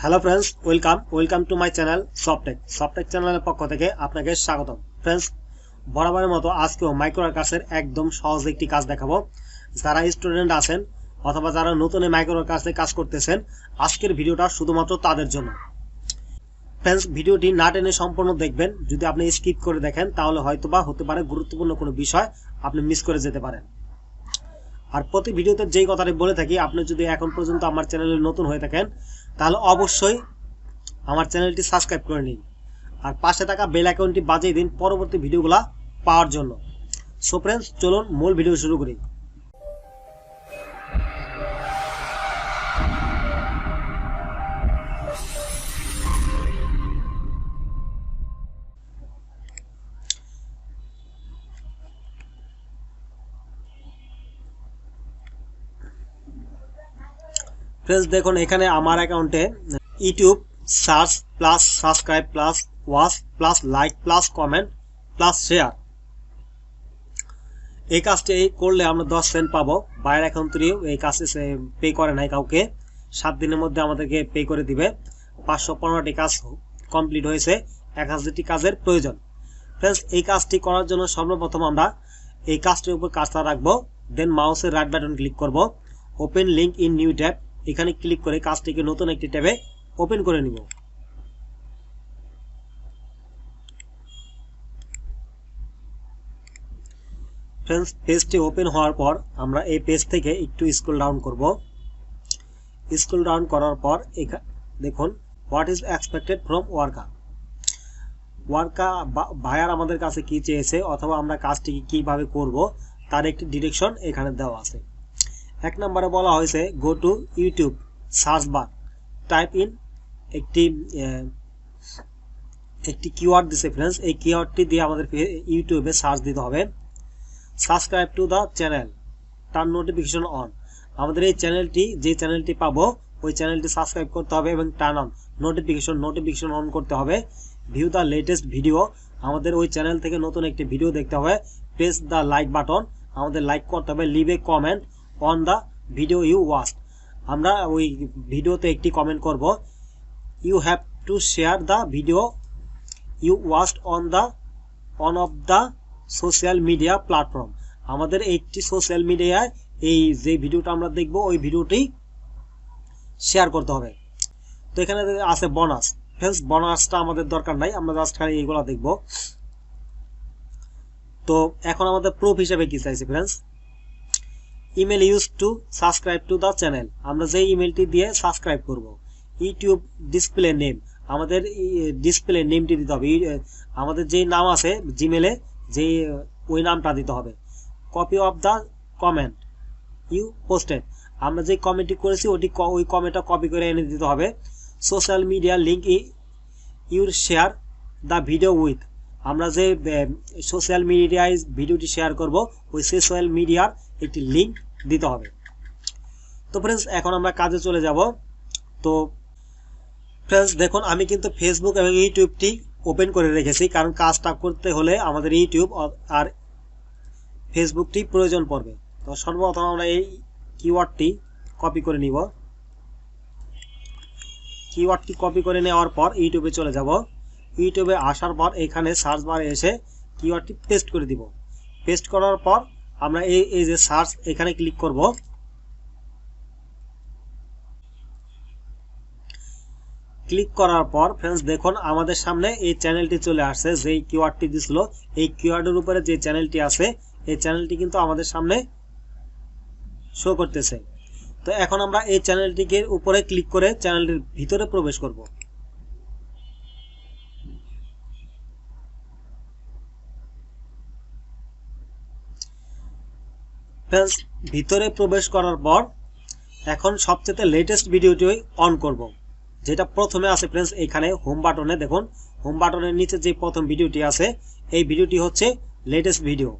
Hello friends, welcome to my channel Softech চ্যানেলের পক্ষ থেকে আপনাকে স্বাগতম। ফ্রেন্ডস, বরাবরের মতো আজকেও মাইক্রোকার্সের একদম সহজ একটি কাজ দেখাবো। যারা স্টুডেন্ট আছেন অথবা যারা নতুন মাইক্রোকার্সে কাজ করতেছেন, আজকের ভিডিওটা শুধুমাত্র তাদের জন্য। ফ্রেন্ডস, ভিডিওটি না টেনে সম্পূর্ণ দেখবেন। যদি আপনি স্কিপ করে দেখেন তাহলে হয়তোবা হতে পারে গুরুত্বপূর্ণ কোনো বিষয় আপনি মিস করে যেতে পারেন। আর প্রতি ভিডিওতে যেই কথাটি বলে থাকি, আপনি যদি এখন পর্যন্ত আমার চ্যানেলে নতুন হয়ে থাকেন তাহলে অবশ্যই আমার চ্যানেলটি সাবস্ক্রাইব করে নিন আর পাশে থাকা বেল আইকনটি বাজিয়ে দিন পরবর্তী ভিডিওগুলো পাওয়ার জন্য। সো ফ্রেন্ডস, চলুন মূল ভিডিও শুরু করি। ফ্রেন্ডস, দেখুন এখানে আমার অ্যাকাউন্টে YouTube search plus subscribe plus watch plus like plus comment plus share, এই কাজটি করলে আমরা 10 সেন্ট পাবো। বাইরের অ্যাকাউন্ট থেকেও এই কাজটি পে করে নাই কাউকে, 7 দিনের মধ্যে আমাদেরকে পে করে দিবে। 515টি কাজ কমপ্লিট হয়েছে, 1000টি কাজের প্রয়োজন। ফ্রেন্ডস, এই কাজটি করার জন্য সর্বপ্রথম আমরা এই কাজটির উপর কাজটা রাখবো, দেন মাউসের রাইট বাটন ক্লিক করব, open link in new tab, এখানে ক্লিক করে কাজটিকে নতুন একটি ট্যাবে ওপেন করে নিব। ফ্রেন্ডস, পেজটি ওপেন হওয়ার পর আমরা এই পেজ থেকে একটু স্ক্রল ডাউন করব। স্ক্রল ডাউন করার পর এখানে দেখুন what is expected from worker ভাইয়ার আমাদের কাছে কি চেয়েছে অথবা আমরা কাজটিকে কিভাবে করব তার একটি ডিরেকশন এখানে দেওয়া আছে। 1 নম্বরে বলা হয়েছে go to YouTube search bar, type in একটি কিওয়ার্ড দিছে। ফ্রেন্ডস, এই কিওয়ার্ডটি দিয়ে আমাদের ইউটিউবে সার্চ দিতে হবে। Subscribe to the channel, turn notification on, আমাদের এই চ্যানেলটি যে চ্যানেলটি পাবো ওই চ্যানেলটি সাবস্ক্রাইব করতে হবে এবং টার্ন অন নোটিফিকেশন অন করতে হবে। ভিউ দ্য লেটেস্ট ভিডিও, আমাদের ওই চ্যানেল থেকে নতুন একটি ভিডিও দেখতে হবে। প্রেস দ্য লাইক বাটন, আমাদের লাইক করতে হবে। Leave a comment on the video you watched, আমরা ওই ভিডিওতে একটি কমেন্ট করব। You have to share the video you watched on of the social media platform, আমাদের একটি সোশ্যাল মিডিয়ায় এই যে ভিডিওটা আমরা দেখব ওই ভিডিওটি শেয়ার করতে হবে। তো এখানে আছে বোনাস। ফ্রেন্ডস, বোনাসটা আমাদের দরকার নাই, আমরা জাস্ট খালি এইগুলো দেখব। তো এখন আমাদের প্রুফ হিসেবে কি চাইছে? Friends, email use to subscribe to the channel, আমরা যে ইমেলটি দিয়ে সাবস্ক্রাইব করব। ইউটিউব ডিসপ্লে নেম, আমাদের ডিসপ্লে নেমটি দিতে হবে, আমাদের যেই নাম আছে জিমেলে যে ওই নামটা দিতে হবে। Copy of the comment you posted, আমরা যে কমেন্টটি করেছি ওই কমেন্টটা কপি করে এনে দিতে হবে। Social media link your share the video with, আমরা যে সোশ্যাল মিডিয়ায় ভিডিওটি শেয়ার করব ওই সোশ্যাল মিডিয়ার একটি লিঙ্ক দিতে হবে। তো ফ্রেন্ডস, এখন আমরা কাজে চলে যাব। তো ফ্রেন্ডস, দেখুন আমি কিন্তু ফেসবুক এবং ইউটিউবটি ওপেন করে রেখেছি, কারণ কাজটা করতে হলে আমাদের ইউটিউব আর ফেসবুকটি প্রয়োজন পড়বে। তো সর্বপ্রথম আমরা এই কিওয়ার্ডটি কপি করে নিব। কিওয়ার্ডটি কপি করে নেওয়ার পর ইউটিউবে চলে যাব। ইউটিউবে আসার পর এখানে সার্চ বারে এসে কিওয়ার্ডটি পেস্ট করে দিব। পেস্ট করার পর আমরা এই যে সার্চ এখানে ক্লিক করব। ক্লিক করার পর ফ্রেন্ডস, দেখুন আমাদের সামনে এই চ্যানেলটি চলে আসছে। যেই কিওয়ার্ডটি দিছিল এই কিওয়ার্ডের উপরে যে চ্যানেলটি আছে এই চ্যানেলটি কিন্তু আমাদের সামনে শো করতেছে। তো এখন আমরা এই চ্যানেলটিকে উপরে ক্লিক করে চ্যানেলটির ভিতরে প্রবেশ করব। ফ্রেন্ডস, ভিতরে প্রবেশ করার পর এখন সবচেয়ে লেটেস্ট ভিডিওটি অন করব, যেটা প্রথমে আছে। ফ্রেন্ডস, এখানে হোম বাটনে দেখুন, হোম বাটনের নিচে যে প্রথম ভিডিওটি আছে এই ভিডিওটি হচ্ছে লেটেস্ট ভিডিও,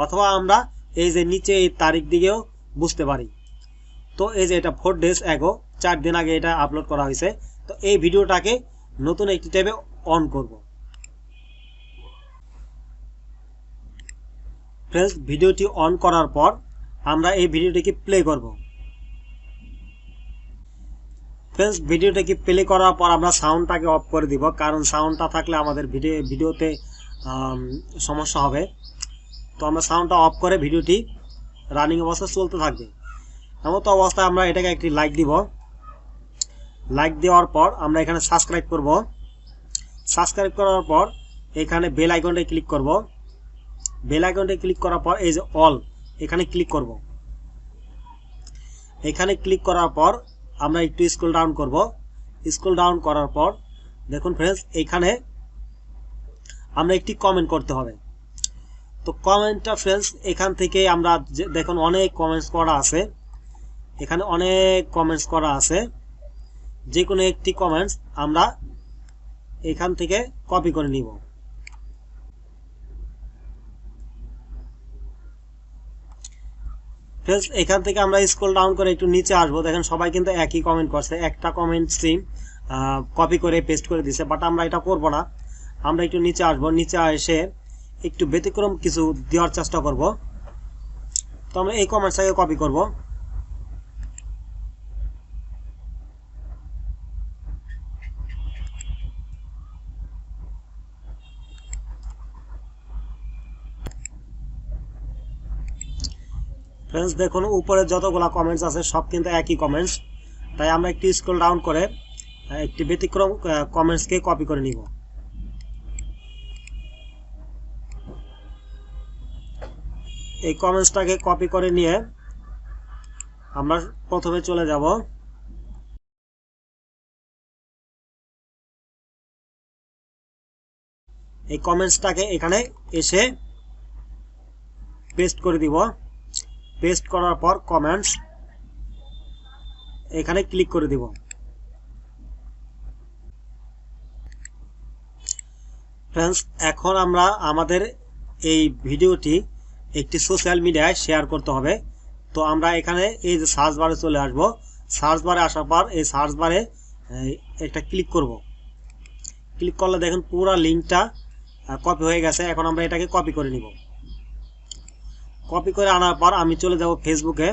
অথবা আমরা এই যে নিচে এই তারিখ দিকেও বুঝতে পারি। তো এই যে এটা 4 days ago, 4 দিন আগে এটা আপলোড করা হয়েছে। তো এই ভিডিওটাকে নতুন একটি ট্যাবে অন করব। ফ্রেন্ডস, ভিডিওটি অন করার পর আমরা এই ভিডিওটিকে প্লে করব। ফ্রেন্ডস ভিডিওটাকে প্লে করার পর আমরা সাউন্ডটাকে অফ করে দিব, কারণ সাউন্ডটা থাকলে আমাদের ভিডিওতে সমস্যা হবে। তো আমরা সাউন্ডটা অফ করে ভিডিওটি রানিং অবস্থায় চলতে থাকবে। এমন তো অবস্থায় আমরা এটাকে একটি লাইক দিব। লাইক দেওয়ার পর আমরা এখানে সাবস্ক্রাইব করব। সাবস্ক্রাইব করার পর এখানে বেল আইকনটা ক্লিক করব। বেল আইকনটা ক্লিক করার পর এই যে অল এখানে ক্লিক করব। এখানে ক্লিক করার পর আমরা একটু স্ক্রল ডাউন করব। স্ক্রল ডাউন করার পর দেখুন ফ্রেন্ডস এখানে আমরা একটি কমেন্ট করতে হবে। তো কমেন্টটা ফ্রেন্ডস এখান থেকে আমরা দেখুন অনেক কমেন্টস করা আছে, এখানে অনেক কমেন্টস করা আছে। যে কোনো একটি কমেন্টস আমরা এখান থেকে কপি করে নিব। ফ্রেন্ডস এখান থেকে আমরা স্ক্রল ডাউন করে একটু নিচে আসবো। দেখেন সবাই কিন্তু একই কমেন্ট করছে, একটা কমেন্ট স্ট্রিম কপি করে পেস্ট করে দিছে, বাট আমরা এটা করব না। আমরা একটু নিচে আসবো, নিচে এসে একটু ব্যতিক্রম কিছু দেওয়ার চেষ্টা করব। তো আমরা এই কমেন্টসটাকে কপি করব। ফ্রেন্ডস দেখুন উপরে যতগুলা কমেন্টস আছে সব কিন্তু একই কমেন্টস, তাই আমরা একটু স্ক্রল ডাউন করে একটি ব্যতিক্রম কমেন্টসকে কপি করে নিব। এই কমেন্টসটাকে কপি করে নিয়ে আমরা প্রথমে চলে যাব এই কমেন্টসটাকে এখানে এসে পেস্ট করে দিব। পেস্ট করার পর কমেন্টস এখানে ক্লিক করে দিব। ফ্রেন্ডস এখন আমরা আমাদের এই ভিডিওটি একটি সোশ্যাল মিডিয়ায় শেয়ার করতে হবে। তো আমরা এখানে এই যে সার্চ বারে চলে আসব। সার্চ বারে আসার পর এই সার্চ বারে একটা ক্লিক করব। ক্লিক করলে দেখুন পুরো লিঙ্কটা কপি হয়ে গেছে। এখন আমরা এটাকে কপি করে নিব। কপি করে আনার পর আমি চলে যাব ফেসবুকে।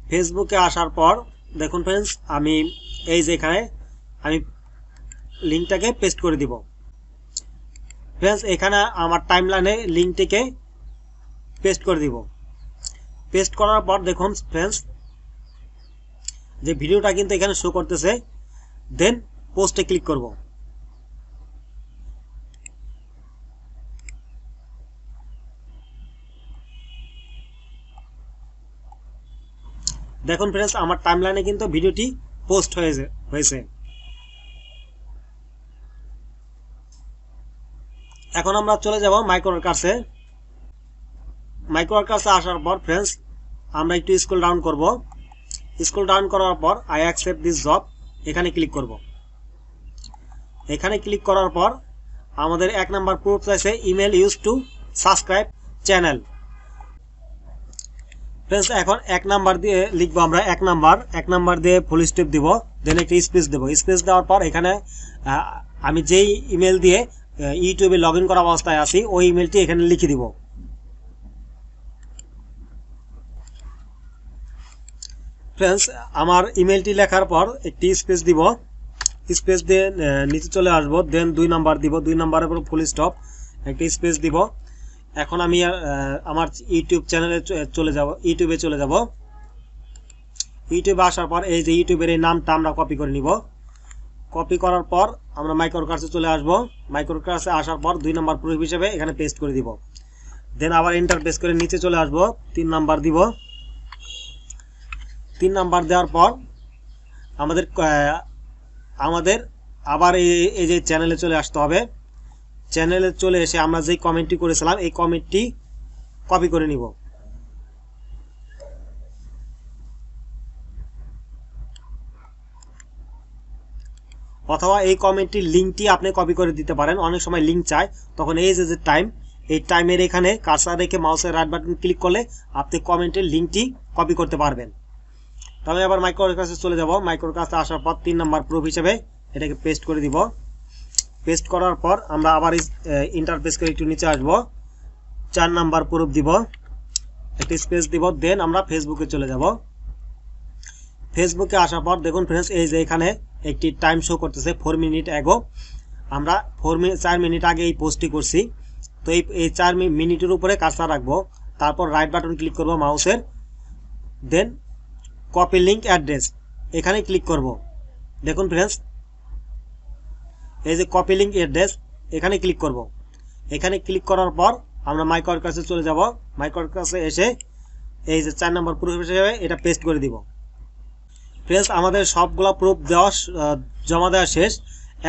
ফেসবুকে আসার পর দেখুন ফ্রেন্ডস আমি এই যে এখানে আমি লিঙ্কটাকে পেস্ট করে দিব। ফ্রেন্ডস এখানে আমার টাইমলাইনে লিঙ্কটিকে পেস্ট করে দিব। পেস্ট করার পর দেখুন ফ্রেন্ডস যে ভিডিওটা কিন্তু এখানে শো করতেছে। দেন পোস্টে ক্লিক করব। দেখুন ফ্রেন্ডস আমার টাইমলাইনে কিন্তু ভিডিওটি পোস্ট হয়েছে। এখন আমরা চলে যাব মাইক্রোওয়ার্কার্সে। মাইক্রোওয়ার্কার্সে আসার পর ফ্রেন্ডস আমরা একটু স্ক্রল ডাউন করব। স্ক্রল ডাউন করার পর আই অ্যাকসেপ্ট দিস জব এখানে ক্লিক করব। এখানে ক্লিক করার পর আমাদের 1 নাম্বার প্রুফ চাইছে email use to subscribe channel. Friends এখন 1 নাম্বার দিয়ে লিখবো আমরা। 1 নাম্বার দিয়ে ফুল স্টপ দিব, দেন একটা স্পেস দেব। স্পেস দেওয়ার পর এখানে আমি যেই ইমেল দিয়ে ইউটিউবে লগ ইন করা অবস্থায় আছি ওই ইমেলটি এখানে লিখে দিব। ফ্রেন্ডস আমার ইমেলটি লেখার পর একটি স্পেস দিব। স্পেস দিয়ে নিচে চলে আসবো। দেন 2 নাম্বার দিব। 2 নাম্বারের পর ফুল স্টপ একটি স্পেস দিব। এখন আমি আমার ইউটিউব চ্যানেলে ইউটিউবে চলে যাব। ইউটিউবে আসার পর এই যে ইউটিউবের এই নামটা আমরা কপি করে নিব। কপি করার পর আমরা মাইক্রোওয়ার্কার্সে চলে আসব। মাইক্রোওয়ার্কার্সে আসার পর 2 নাম্বার প্রুফ হিসেবে এখানে পেস্ট করে দিব। দেন আবার এন্টার প্রেস করে নিচে চলে আসব। 3 নাম্বার দিব। 3 নাম্বার দেওয়ার পর আমাদের আবার এই যে চ্যানেলে চলে আসতে হবে। চ্যানেলে চলে এসে আমরা যে কমেন্টটি করেছিলাম এই কমেন্টটি কপি করে নিব। অথবা এই কমেন্টটির লিঙ্কটি আপনি কপি করে দিতে পারেন। অনেক সময় লিঙ্ক চায়, তখন এই যে টাইম, এই টাইমের এখানে কার্সার রেখে মাউসের রাইট বাটন ক্লিক করলে আপনি কমেন্টের লিঙ্কটি কপি করতে পারবেন। তাহলে আবার মাইক্রোওয়ার্কার্সে চলে যাব। মাইক্রোওয়ার্কার্সে আসার পর 3 নাম্বার প্রুফ হিসেবে এটাকে পেস্ট করে দিব। পেস্ট করার পর আমরা আবার ইন্টারফেস করে একটু নিচে আসব। 4 নাম্বার প্রুফ দিব, একটা স্পেস দিব। দেন আমরা ফেসবুকে চলে যাব। ফেসবুকে আসার পর দেখুন ফ্রেন্ডস, এই যে এখানে একটি টাইম শো করতেছে 4 মিনিট অ্যাগো। আমরা 4 মিনিট আগে এই পোস্টটি করছি। তো এই 4 মিনিটের উপরে কার্সার রাখবো, তারপর রাইট বাটন ক্লিক করব মাউসের, দেন কপি লিঙ্ক অ্যাড্রেস, এখানে ক্লিক করব। দেখুন ফ্রেন্ডস, এই যে কপি লিঙ্ক অ্যাড্রেস, এখানে ক্লিক করব। এখানে ক্লিক করার পর আমরা মাই কাছে চলে যাব। মাই কাছে এসে এই যে 4 নম্বর প্রুফ হিসেবে এটা পেস্ট করে দিব। ফ্রেন্ডস, আমাদের সবগুলা প্রুফ দেওয়া জমা দেওয়া শেষ।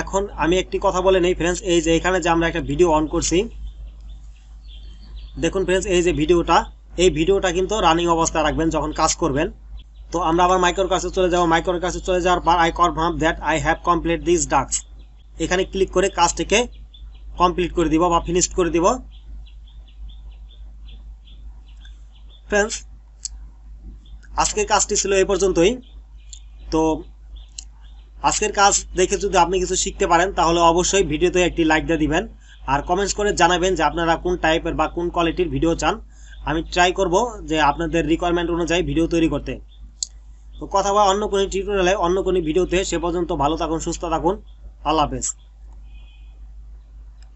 এখন আমি একটি কথা বলে নেই ফ্রেন্ডস, এই যে এখানে যে আমরা একটা ভিডিও অন করছি, দেখুন ফ্রেন্ডস, এই যে এই ভিডিওটা কিন্তু রানিং অবস্থায় রাখবেন যখন কাজ করবেন। তো আমরা আবার মাইক্রোর কাছে চলে যাব। মাইক্রোর কাছে চলে যাওয়ার পর I confirm that I have complete this task, এখানে ক্লিক করে কাজটিকে কমপ্লিট করে দিব বা ফিনিশ করে দিব। ফ্রেন্ডস, আজকের কাজটি ছিল এই পর্যন্তই। তো আজকের কাজ দেখে যদি আপনি কিছু শিখতে পারেন তাহলে অবশ্যই ভিডিওতে একটি লাইক দিয়ে দিবেন, আর কমেন্টস করে জানাবেন যে আপনারা কোন টাইপের বা কোন কোয়ালিটির ভিডিও চান। আমি ট্রাই করব যে আপনাদের রিকোয়ারমেন্ট অনুযায়ী ভিডিও তৈরি করতে। তো কথা বলা অন্য কোনো টিউটোরিয়ালে, অন্য কোনো ভিডিওতে। সে পর্যন্ত ভালো থাকুন, সুস্থ থাকুন। আল্লাহ হাফেজ।